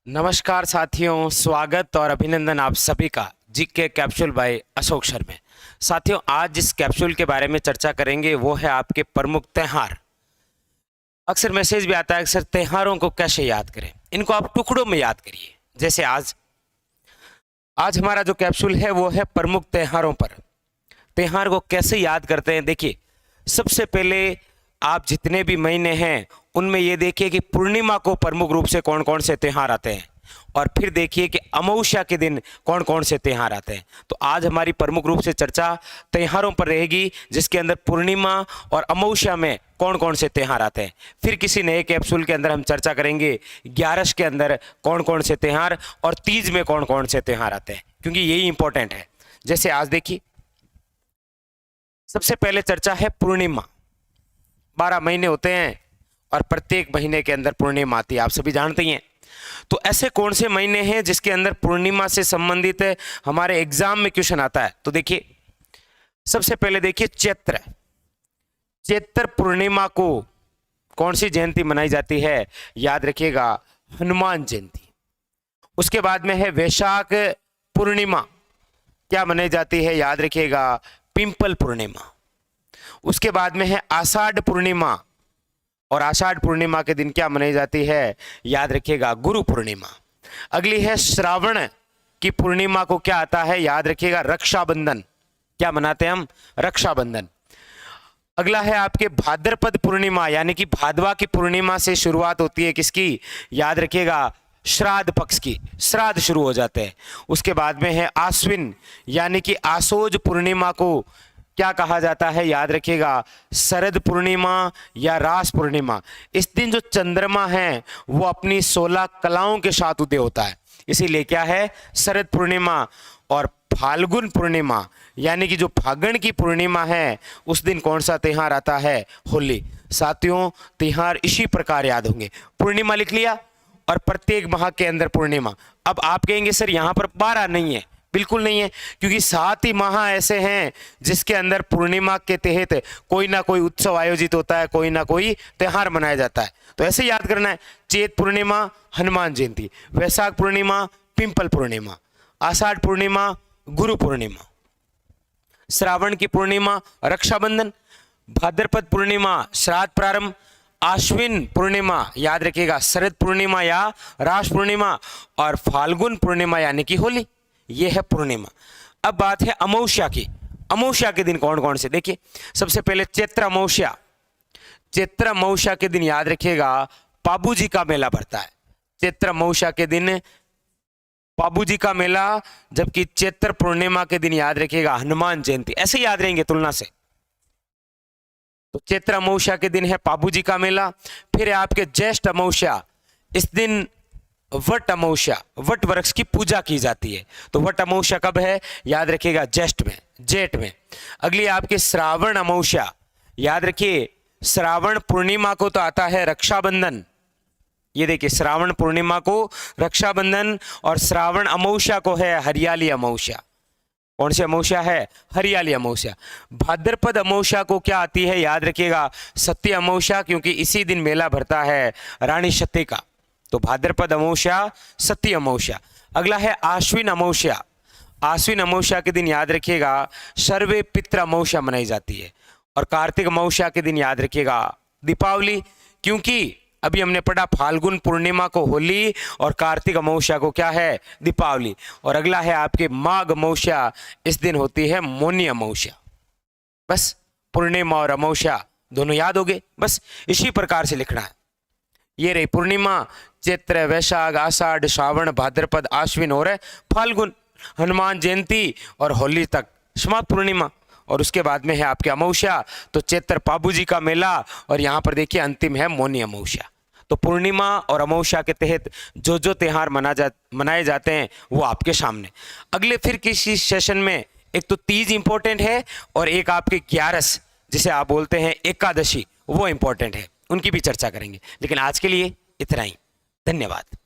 नमस्कार साथियों, स्वागत और अभिनंदन आप सभी का GK capsule by Ashok Sharma. साथियों, आज जिस कैप्सूल के बारे में चर्चा करेंगे वो है आपके प्रमुख त्योहार। अक्सर मैसेज भी आता है अक्सर त्योहारों को कैसे याद करें, इनको आप टुकड़ों में याद करिए। जैसे आज हमारा जो कैप्सूल है वो है प्रमुख त्योहारों पर। त्योहार को कैसे याद करते हैं, देखिए सबसे पहले आप जितने भी महीने हैं उनमें ये देखिए कि पूर्णिमा को प्रमुख रूप से कौन कौन से त्यौहार आते हैं, और फिर देखिए कि अमावस्या के दिन कौन कौन से त्यौहार आते हैं। तो आज हमारी प्रमुख रूप से चर्चा त्योहारों पर रहेगी, जिसके अंदर पूर्णिमा और अमावस्या में कौन कौन से त्यौहार आते हैं। फिर किसी नए कैप्सूल के अंदर हम चर्चा करेंगे 11 के अंदर कौन कौन से त्यौहार और तीज में कौन कौन से त्यौहार आते हैं, क्योंकि यही इंपॉर्टेंट है। जैसे आज देखिए सबसे पहले चर्चा है पूर्णिमा। 12 महीने होते हैं और प्रत्येक महीने के अंदर पूर्णिमा आती है, आप सभी जानते ही हैं। तो ऐसे कौन से महीने हैं जिसके अंदर पूर्णिमा से संबंधित हमारे एग्जाम में क्वेश्चन आता है। तो देखिए सबसे पहले देखिए चैत्र पूर्णिमा को कौन सी जयंती मनाई जाती है, याद रखिएगा हनुमान जयंती। उसके बाद में है वैशाख पूर्णिमा, क्या मनाई जाती है, याद रखिएगा पिंपल पूर्णिमा। उसके बाद में है आषाढ़ पूर्णिमा, और आषाढ़ पूर्णिमा के दिन क्या मनाई जाती है, याद रखिएगा गुरु पूर्णिमा। अगली है श्रावण की पूर्णिमा को क्या आता है, याद रखिएगा रक्षाबंधन। क्या मनाते हैं हम, रक्षाबंधन। अगला है आपके भाद्रपद पूर्णिमा, यानी कि भादवा की पूर्णिमा से शुरुआत होती है किसकी, याद रखिएगा श्राद्ध पक्ष की, श्राद्ध शुरू हो जाते हैं। उसके बाद में है आश्विन, यानी कि आशोज पूर्णिमा को क्या कहा जाता है, याद रखिएगा शरद पूर्णिमा या रास पूर्णिमा। इस दिन जो चंद्रमा है वो अपनी 16 कलाओं के साथ उदय होता है, इसीलिए क्या है शरद पूर्णिमा। और फाल्गुन पूर्णिमा, यानी कि जो फागण की पूर्णिमा है उस दिन कौन सा त्यौहार आता है, होली। साथियों त्यौहार इसी प्रकार याद होंगे। पूर्णिमा लिख लिया और प्रत्येक माह के अंदर पूर्णिमा। अब आप कहेंगे सर यहाँ पर 12 नहीं है, बिल्कुल नहीं है, क्योंकि 7 ही माह ऐसे हैं जिसके अंदर पूर्णिमा के तहत कोई ना कोई उत्सव आयोजित होता है, कोई ना कोई त्यौहार मनाया जाता है। तो ऐसे याद करना है, चैत पूर्णिमा हनुमान जयंती, वैशाख पूर्णिमा पिंपल पूर्णिमा, आषाढ़ पूर्णिमा गुरु पूर्णिमा, श्रावण की पूर्णिमा रक्षाबंधन, भाद्रपद पूर्णिमा श्राद्ध प्रारंभ, आश्विन पूर्णिमा याद रखिएगा शरद पूर्णिमा या रास पूर्णिमा, और फाल्गुन पूर्णिमा यानी कि होली। ये है पूर्णिमा। अब बात है अमावस्या की। अमावस्या के दिन कौन कौन से, देखिए सबसे पहले चैत्र अमावस्या। चैत्र अमावस्या के दिन याद रखिएगा पाबू जी का मेला भरता है। चैत्र अमावस्या के दिन पाबू जी का मेला, जबकि चैत्र पूर्णिमा के दिन याद रखिएगा हनुमान जयंती। ऐसे याद रहेंगे तुलना से। तो चैत्र अमावस्या के दिन है पाबू जी का मेला। फिर है आपके ज्येष्ठ अमावस्या, इस दिन वट अमावस्या, वट वृक्ष की पूजा की जाती है। तो वट अमावस्या कब है, याद रखिएगा जेठ में। अगली आपके श्रावण अमावस्या, याद रखिए श्रावण पूर्णिमा को तो आता है रक्षाबंधन। ये देखिए श्रावण पूर्णिमा को रक्षाबंधन, और श्रावण अमावस्या को है हरियाली अमावस्या। कौन सी अमावस्या है, हरियाली अमावस्या। भाद्रपद अमावस्या को क्या आती है, याद रखिएगा सत्य अमावस्या, क्योंकि इसी दिन मेला भरता है रानी सती का। तो भाद्रपद अमावस्या सती अमावस्या। अगला है आश्विन अमावस्या। आश्विन अमावस्या के दिन याद रखिएगा सर्वे पितृ अमावस्या मनाई जाती है। और कार्तिक अमावस्या के दिन याद रखिएगा दीपावली, क्योंकि अभी हमने पढ़ा फाल्गुन पूर्णिमा को होली और कार्तिक अमावस्या को क्या है, दीपावली। और अगला है आपके माघ अमावस्या, इस दिन होती है मौनी अमावस्या। बस पूर्णिमा और अमावस्या दोनों याद हो गए, बस इसी प्रकार से लिखना है। ये रही पूर्णिमा, चैत्र वैशाख आषाढ़ श्रावण भाद्रपद आश्विन और फाल्गुन, हनुमान जयंती और होली तक समाप्त पूर्णिमा। और उसके बाद में है आपके अमावस्या, तो चैत्र पाबू जी का मेला, और यहाँ पर देखिए अंतिम है मौनी अमावस्या। तो पूर्णिमा और अमावस्या के तहत जो जो त्यौहार मनाए जाते हैं वो आपके सामने। अगले फिर किसी सेशन में एक तो तीज इंपॉर्टेंट है, और एक आपके 11 जिसे आप बोलते हैं एकादशी, वो इंपॉर्टेंट है, उनकी भी चर्चा करेंगे। लेकिन आज के लिए इतना ही, धन्यवाद।